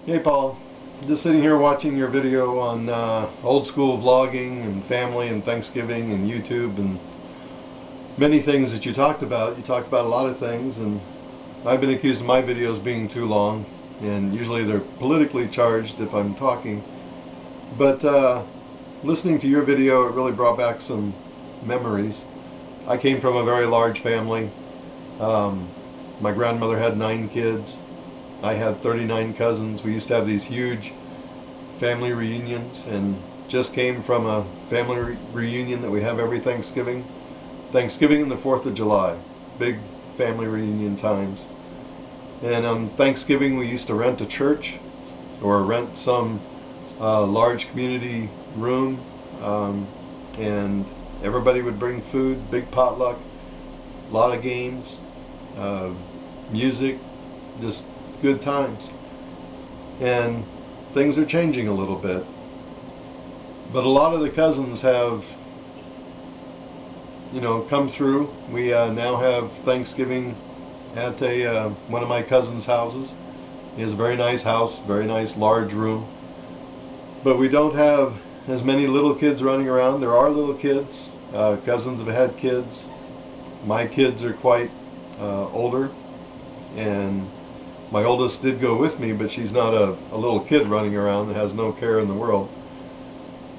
Hey Paul, just sitting here watching your video on old school vlogging and family and Thanksgiving and YouTube and many things that you talked about. You talked about a lot of things, and I've been accused of my videos being too long, and usually they're politically charged if I'm talking. But listening to your video, it really brought back some memories. I came from a very large family. My grandmother had 9 kids. I had 39 cousins. We used to have these huge family reunions, and just came from a family reunion that we have every Thanksgiving. Thanksgiving and the 4th of July. Big family reunion times. And on Thanksgiving we used to rent a church or rent some large community room, and everybody would bring food, big potluck, a lot of games, music, just good times. And things are changing a little bit, but a lot of the cousins have, come through. We now have Thanksgiving at one of my cousin's houses. He has a very nice house, very nice large room, but we don't have as many little kids running around. There are little kids. Cousins have had kids. My kids are quite older, and my oldest did go with me, but she's not a little kid running around that has no care in the world.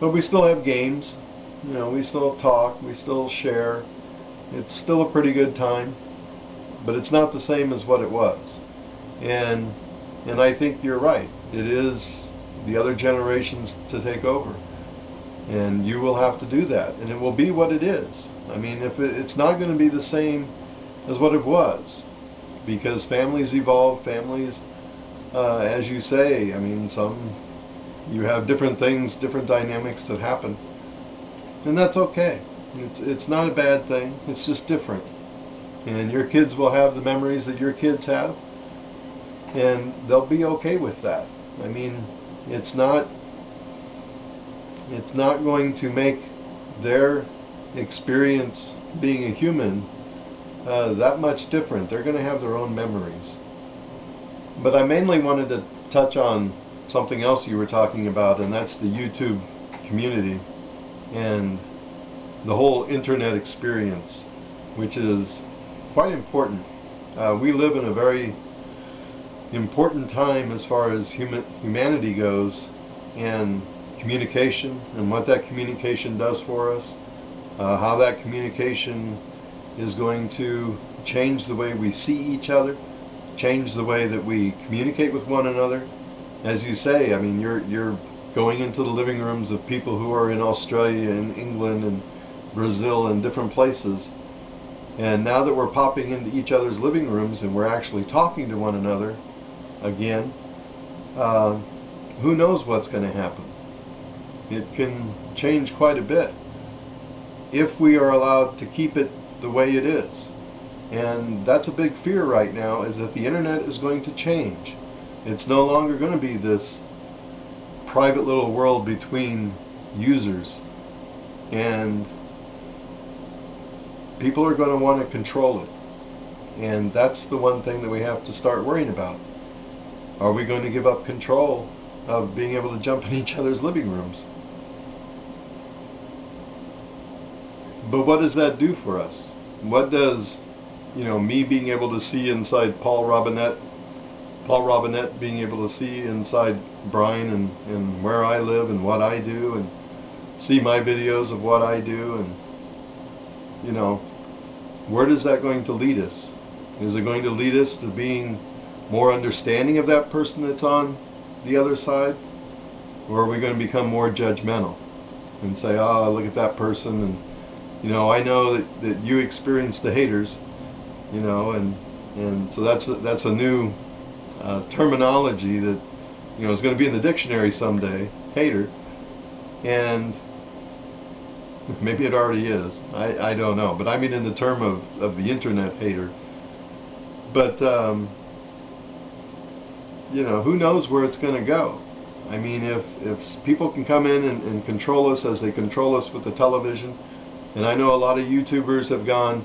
But we still have games. We still talk. We still share. It's still a pretty good time, but it's not the same as what it was. And I think you're right. It is the other generations to take over, and you will have to do that, and it will be what it is. I mean, if it's not going to be the same as what it was, because families evolve, families, as you say, I mean, you have different things, different dynamics that happen, and that's okay. It's not a bad thing, it's just different. And your kids will have the memories that your kids have, and they'll be okay with that. I mean, it's not going to make their experience being a human that much different. They're going to have their own memories. But I mainly wanted to touch on something else you were talking about, and that's the YouTube community and the whole internet experience, which is quite important. We live in a very important time as far as humanity goes, and communication, and what that communication does for us, how that communication is going to change the way we see each other, change the way that we communicate with one another. As you say, I mean, you're going into the living rooms of people who are in Australia and England and Brazil and different places, and now that we're popping into each other's living rooms and we're actually talking to one another again, who knows what's going to happen. It can change quite a bit if we are allowed to keep it the way it is. And that's a big fear right now, is that the internet is going to change. It's no longer going to be this private little world between users, and people are going to want to control it. And that's the one thing that we have to start worrying about. Are we going to give up control of being able to jump in each other's living rooms? But what does that do for us? What does, me being able to see inside Paul Robinette being able to see inside Brian and where I live and what I do, and see my videos of what I do, and where is that going to lead us? Is it going to lead us to being more understanding of that person that's on the other side? Or are we going to become more judgmental and say, oh, look at that person, and I know that you experience the haters, and so that's a new terminology that is going to be in the dictionary someday, hater, and maybe it already is. I don't know, but I mean in the term of the internet hater. But who knows where it's going to go? I mean, if people can come in and control us as they control us with the television, and I know a lot of YouTubers have gone,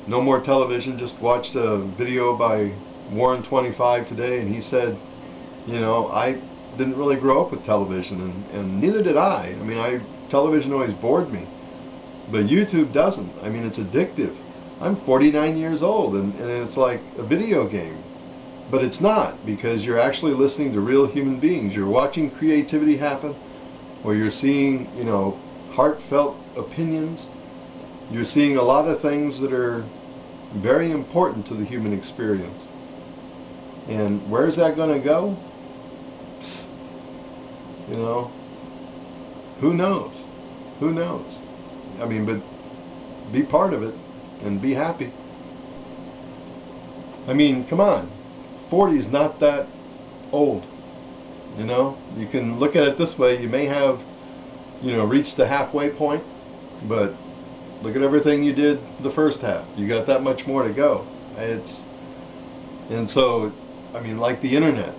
no more television. Just watched a video by Warren 25 today, and he said You know, I didn't really grow up with television, and neither did I. I mean, television always bored me. But YouTube doesn't. I mean, it's addictive. I'm 49 years old, and it's like a video game. But it's not, because you're actually listening to real human beings. You're watching creativity happen, or you're seeing, you know, heartfelt opinions. You're seeing a lot of things that are very important to the human experience. And where's that going to go? You know, who knows? Who knows? I mean, but be part of it and be happy. I mean, come on. 40 is not that old. You know, you can look at it this way. You may have, you know, reached the halfway point, but look at everything you did the first half. You got that much more to go. And so, I mean, like the internet.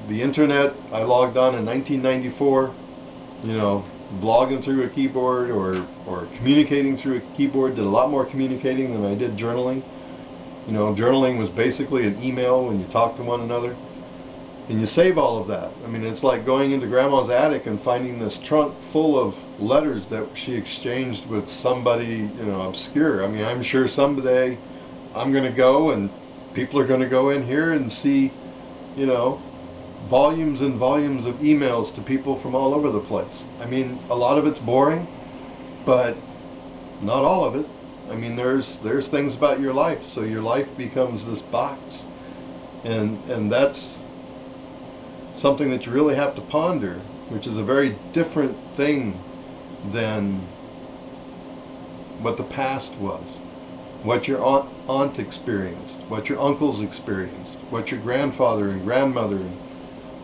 The internet, I logged on in 1994, you know, blogging through a keyboard or communicating through a keyboard. Did a lot more communicating than I did journaling. You know, journaling was basically an email when you talk to one another. And you save all of that. I mean, it's like going into Grandma's attic and finding this trunk full of letters that she exchanged with somebody, you know, obscure. I mean, I'm sure someday I'm going to go and people are going to go in here and see, you know, volumes and volumes of emails to people from all over the place. I mean, a lot of it's boring, but not all of it. I mean, there's things about your life, so your life becomes this box, and that's something that you really have to ponder, which is a very different thing than what the past was, what your aunt experienced, what your uncles experienced, what your grandfather and grandmother and,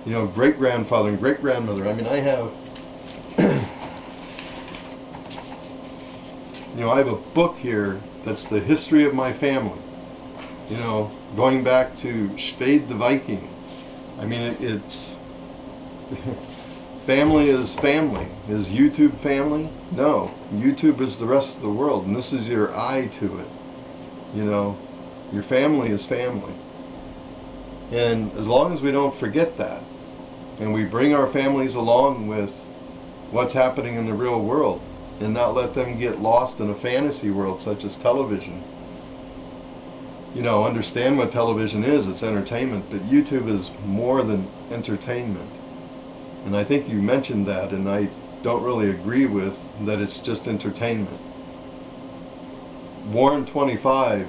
you know, great-grandfather and great-grandmother. I mean, I have you know, I have a book here that's the history of my family. You know, going back to Spade the Viking. I mean, it's family is family. Is YouTube family? No. YouTube is the rest of the world, and this is your eye to it. You know, your family is family. And as long as we don't forget that, and we bring our families along with what's happening in the real world, and not let them get lost in a fantasy world such as television. You know, understand what television is. It's entertainment, but YouTube is more than entertainment. And I think you mentioned that, and I don't really agree with that it's just entertainment. Warren 25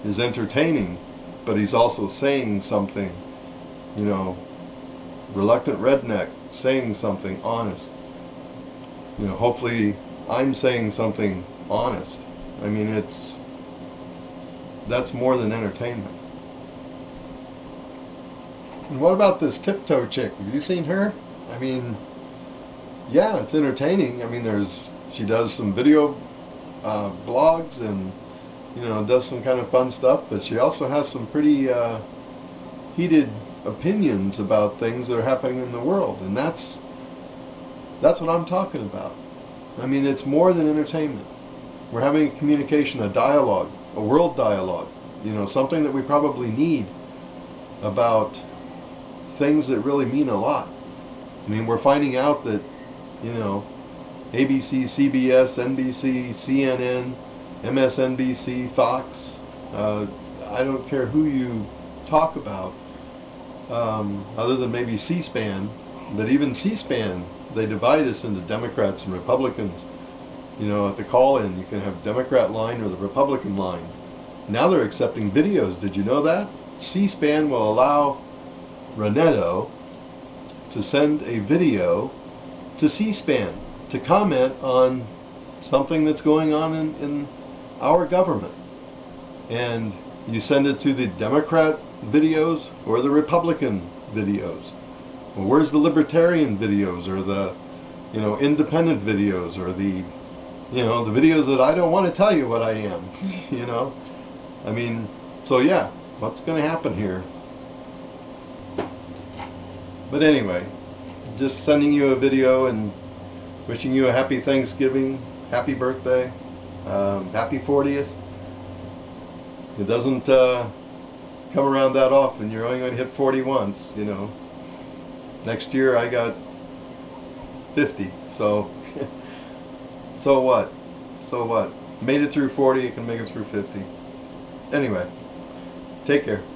is entertaining, but he's also saying something, you know, reluctant redneck saying something honest. You know, hopefully I'm saying something honest. I mean, that's more than entertainment. And what about this tiptoe chick? Have you seen her? I mean, yeah, it's entertaining. I mean, she does some video blogs and, you know, does some kind of fun stuff, but she also has some pretty heated opinions about things that are happening in the world, and that's what I'm talking about. I mean, it's more than entertainment. We're having a communication, a dialogue, a world dialogue, you know, something that we probably need about things that really mean a lot. I mean, we're finding out that, you know, ABC, CBS, NBC, CNN, MSNBC, Fox, I don't care who you talk about, other than maybe C-SPAN, but even C-SPAN, they divide us into Democrats and Republicans. You know, at the call-in, you can have Democrat line or the Republican line. Now they're accepting videos. Did you know that? C-SPAN will allow Reneto to send a video to C-SPAN to comment on something that's going on in our government. And you send it to the Democrat videos or the Republican videos. Well, where's the libertarian videos or the, you know, independent videos or the, you know, the videos that I don't want to tell you what I am, you know? I mean, so yeah, what's going to happen here? But anyway, just sending you a video and wishing you a happy Thanksgiving, happy birthday, happy 40th. It doesn't come around that often. You're only going to hit 40 once, you know. Next year I got 50, so so what? So what? Made it through 40, you can make it through 50. Anyway, take care.